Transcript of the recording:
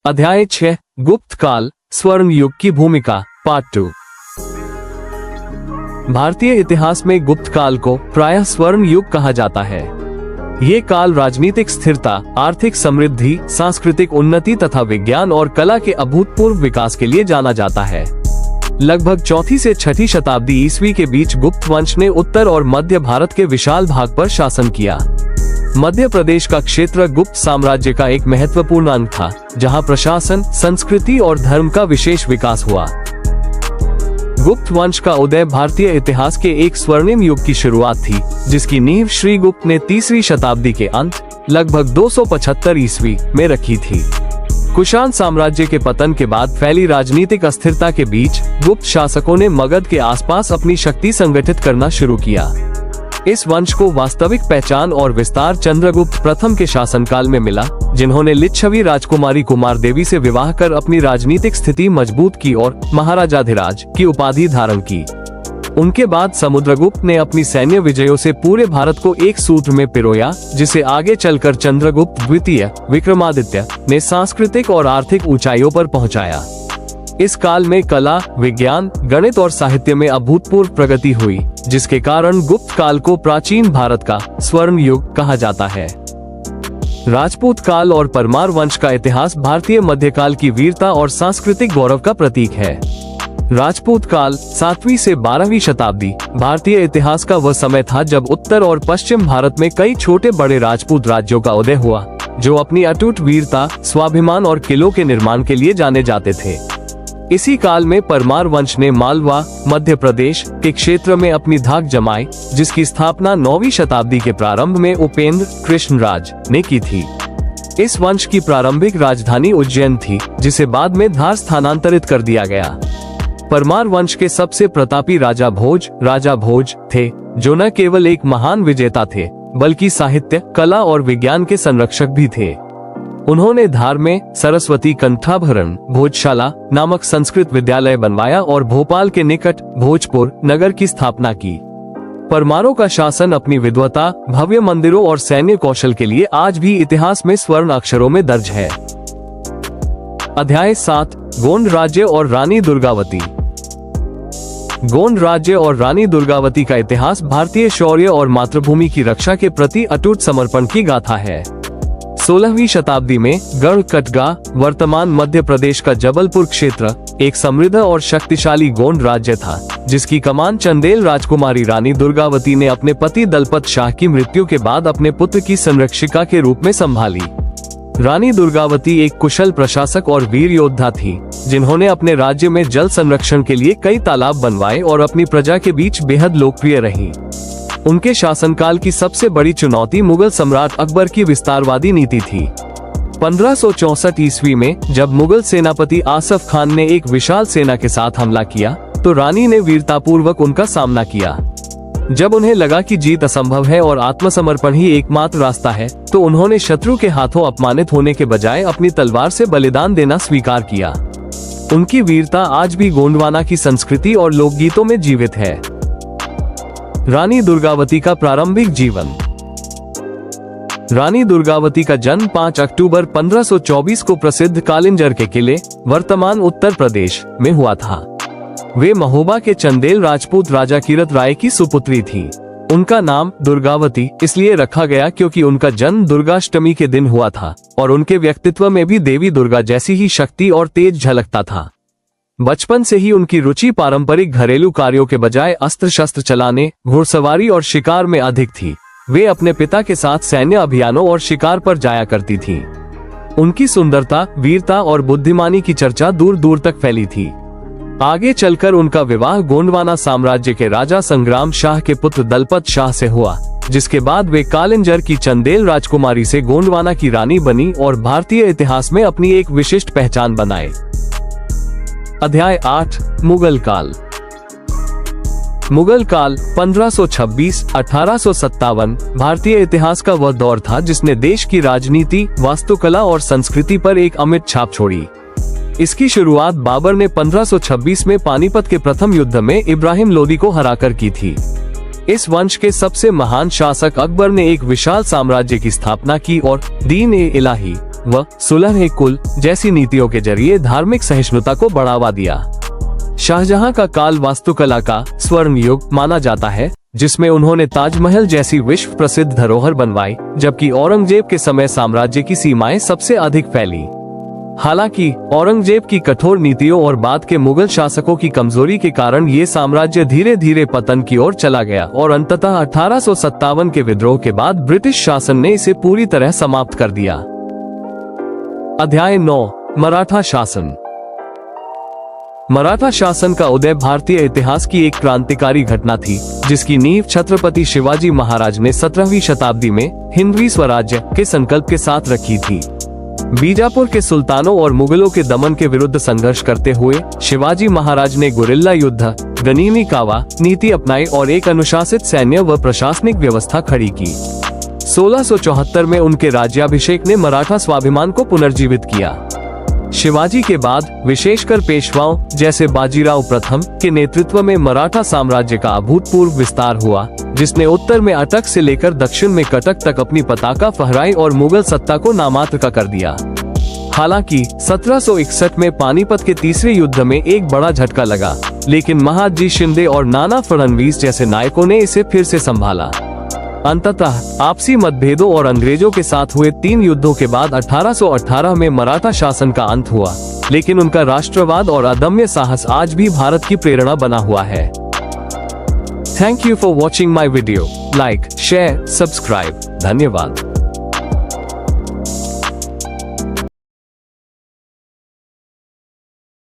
अध्याय 6 गुप्त काल स्वर्ण युग की भूमिका पार्ट 2। भारतीय इतिहास में गुप्त काल को प्रायः स्वर्ण युग कहा जाता है। ये काल राजनीतिक स्थिरता, आर्थिक समृद्धि, सांस्कृतिक उन्नति तथा विज्ञान और कला के अभूतपूर्व विकास के लिए जाना जाता है। लगभग 4वीं से 6वीं शताब्दी ईस्वी के बीच गुप्त वंश ने उत्तर और मध्य भारत के विशाल भाग पर शासन किया। मध्य प्रदेश का क्षेत्र गुप्त साम्राज्य का एक महत्वपूर्ण अंग था, जहां प्रशासन, संस्कृति और धर्म का विशेष विकास हुआ। गुप्त वंश का उदय भारतीय इतिहास के एक स्वर्णिम युग की शुरुआत थी, जिसकी नींव श्रीगुप्त ने 3वीं शताब्दी के अंत लगभग 275 ईस्वी में रखी थी। कुषाण साम्राज्य के पतन के बाद फैली राजनीतिक अस्थिरता के बीच गुप्त शासकों ने मगध के आसपास अपनी शक्ति संगठित करना शुरू किया। इस वंश को वास्तविक पहचान और विस्तार चंद्रगुप्त प्रथम के शासनकाल में मिला, जिन्होंने लिच्छवी राजकुमारी कुमार देवी से विवाह कर अपनी राजनीतिक स्थिति मजबूत की और महाराजाधिराज की उपाधि धारण की। उनके बाद समुद्रगुप्त ने अपनी सैन्य विजयों से पूरे भारत को एक सूत्र में पिरोया, जिसे आगे चलकर चंद्रगुप्त द्वितीय विक्रमादित्य ने सांस्कृतिक और आर्थिक ऊंचाइयों पर पहुंचाया। इस काल में कला, विज्ञान, गणित और साहित्य में अभूतपूर्व प्रगति हुई, जिसके कारण गुप्त काल को प्राचीन भारत का स्वर्ण युग कहा जाता है। राजपूत काल और परमार वंश का इतिहास भारतीय मध्यकाल की वीरता और सांस्कृतिक गौरव का प्रतीक है। राजपूत काल 7वीं से 12वीं शताब्दी भारतीय इतिहास का वह समय था जब उत्तर और पश्चिम भारत में कई छोटे बड़े राजपूत राज्यों का उदय हुआ, जो अपनी अटूट वीरता, स्वाभिमान और किलों के निर्माण के लिए जाने जाते थे। इसी काल में परमार वंश ने मालवा, मध्य प्रदेश के क्षेत्र में अपनी धाक जमाई, जिसकी स्थापना 9वीं शताब्दी के प्रारंभ में उपेंद्र कृष्णराज ने की थी। इस वंश की प्रारंभिक राजधानी उज्जैन थी, जिसे बाद में धार स्थानांतरित कर दिया गया। परमार वंश के सबसे प्रतापी राजा भोज थे, जो न केवल एक महान विजेता थे, बल्कि साहित्य, कला और विज्ञान के संरक्षक भी थे। उन्होंने धार में सरस्वती कंठाभरण भोजशाला नामक संस्कृत विद्यालय बनवाया और भोपाल के निकट भोजपुर नगर की स्थापना की। परमारों का शासन अपनी विद्वता, भव्य मंदिरों और सैन्य कौशल के लिए आज भी इतिहास में स्वर्ण अक्षरों में दर्ज है। अध्याय 7 गोंड राज्य और रानी दुर्गावती। गोंड राज्य और रानी दुर्गावती का इतिहास भारतीय शौर्य और मातृभूमि की रक्षा के प्रति अटूट समर्पण की गाथा है। 16वीं शताब्दी में गढ़कटगा, वर्तमान मध्य प्रदेश का जबलपुर क्षेत्र, एक समृद्ध और शक्तिशाली गोंड राज्य था, जिसकी कमान चंदेल राजकुमारी रानी दुर्गावती ने अपने पति दलपत शाह की मृत्यु के बाद अपने पुत्र की संरक्षिका के रूप में संभाली। रानी दुर्गावती एक कुशल प्रशासक और वीर योद्धा थी, जिन्होंने अपने राज्य में जल संरक्षण के लिए कई तालाब बनवाए और अपनी प्रजा के बीच बेहद लोकप्रिय रही। उनके शासनकाल की सबसे बड़ी चुनौती मुगल सम्राट अकबर की विस्तारवादी नीति थी। 1564 ईस्वी में जब मुगल सेनापति आसफ खान ने एक विशाल सेना के साथ हमला किया, तो रानी ने वीरतापूर्वक उनका सामना किया। जब उन्हें लगा कि जीत असंभव है और आत्मसमर्पण ही एकमात्र रास्ता है, तो उन्होंने शत्रु के हाथों अपमानित होने के बजाय अपनी तलवार से बलिदान देना स्वीकार किया। उनकी वीरता आज भी गोंडवाना की संस्कृति और लोकगीतों में जीवित है। रानी दुर्गावती का प्रारंभिक जीवन। रानी दुर्गावती का जन्म 5 अक्टूबर 1524 को प्रसिद्ध कालिंजर के किले, वर्तमान उत्तर प्रदेश में हुआ था। वे महोबा के चंदेल राजपूत राजा कीरत राय की सुपुत्री थी। उनका नाम दुर्गावती इसलिए रखा गया क्योंकि उनका जन्म दुर्गाष्टमी के दिन हुआ था और उनके व्यक्तित्व में भी देवी दुर्गा जैसी ही शक्ति और तेज झलकता था। बचपन से ही उनकी रुचि पारंपरिक घरेलू कार्यों के बजाय अस्त्र शस्त्र चलाने, घुड़सवारी और शिकार में अधिक थी। वे अपने पिता के साथ सैन्य अभियानों और शिकार पर जाया करती थीं। उनकी सुंदरता, वीरता और बुद्धिमानी की चर्चा दूर दूर तक फैली थी। आगे चलकर उनका विवाह गोंडवाना साम्राज्य के राजा संग्राम शाह के पुत्र दलपत शाह से हुआ, जिसके बाद वे कालिंजर की चंदेल राजकुमारी से गोंडवाना की रानी बनी और भारतीय इतिहास में अपनी एक विशिष्ट पहचान बनाए। अध्याय 8 मुगल काल। मुगल काल 1526-1857 भारतीय इतिहास का वह दौर था जिसने देश की राजनीति, वास्तुकला और संस्कृति पर एक अमिट छाप छोड़ी। इसकी शुरुआत बाबर ने 1526 में पानीपत के प्रथम युद्ध में इब्राहिम लोदी को हराकर की थी। इस वंश के सबसे महान शासक अकबर ने एक विशाल साम्राज्य की स्थापना की और दीन-ए-इलाही व सुलह-ए-कुल जैसी नीतियों के जरिए धार्मिक सहिष्णुता को बढ़ावा दिया। शाहजहां का काल वास्तुकला का स्वर्ण युग माना जाता है, जिसमें उन्होंने ताजमहल जैसी विश्व प्रसिद्ध धरोहर बनवाई, जबकि औरंगजेब के समय साम्राज्य की सीमाएं सबसे अधिक फैली। हालांकि औरंगजेब की कठोर नीतियों और बाद के मुगल शासकों की कमजोरी के कारण ये साम्राज्य धीरे धीरे पतन की ओर चला गया और अंततः 1857 के विद्रोह के बाद ब्रिटिश शासन ने इसे पूरी तरह समाप्त कर दिया। अध्याय 9, मराठा शासन। मराठा शासन का उदय भारतीय इतिहास की एक क्रांतिकारी घटना थी, जिसकी नींव छत्रपति शिवाजी महाराज ने 17वीं शताब्दी में हिंदवी स्वराज्य के संकल्प के साथ रखी थी। बीजापुर के सुल्तानों और मुगलों के दमन के विरुद्ध संघर्ष करते हुए शिवाजी महाराज ने गुरिल्ला युद्ध, गनीमी कावा नीति अपनाई और एक अनुशासित सैन्य व प्रशासनिक व्यवस्था खड़ी की। 1674 में उनके राज्याभिषेक ने मराठा स्वाभिमान को पुनर्जीवित किया। शिवाजी के बाद विशेषकर पेशवाओं जैसे बाजीराव प्रथम के नेतृत्व में मराठा साम्राज्य का अभूतपूर्व विस्तार हुआ, जिसने उत्तर में अटक से लेकर दक्षिण में कटक तक अपनी पताका फहराई और मुगल सत्ता को नामात्र का कर दिया। हालांकि 1761 में पानीपत के तीसरे युद्ध में एक बड़ा झटका लगा, लेकिन महादजी शिंदे और नाना फडणवीस जैसे नायकों ने इसे फिर से संभाला। अंततः आपसी मतभेदों और अंग्रेजों के साथ हुए 3 युद्धों के बाद 1818 में मराठा शासन का अंत हुआ, लेकिन उनका राष्ट्रवाद और अदम्य साहस आज भी भारत की प्रेरणा बना हुआ है। Thank you for watching my video. Like, share, subscribe. धन्यवाद।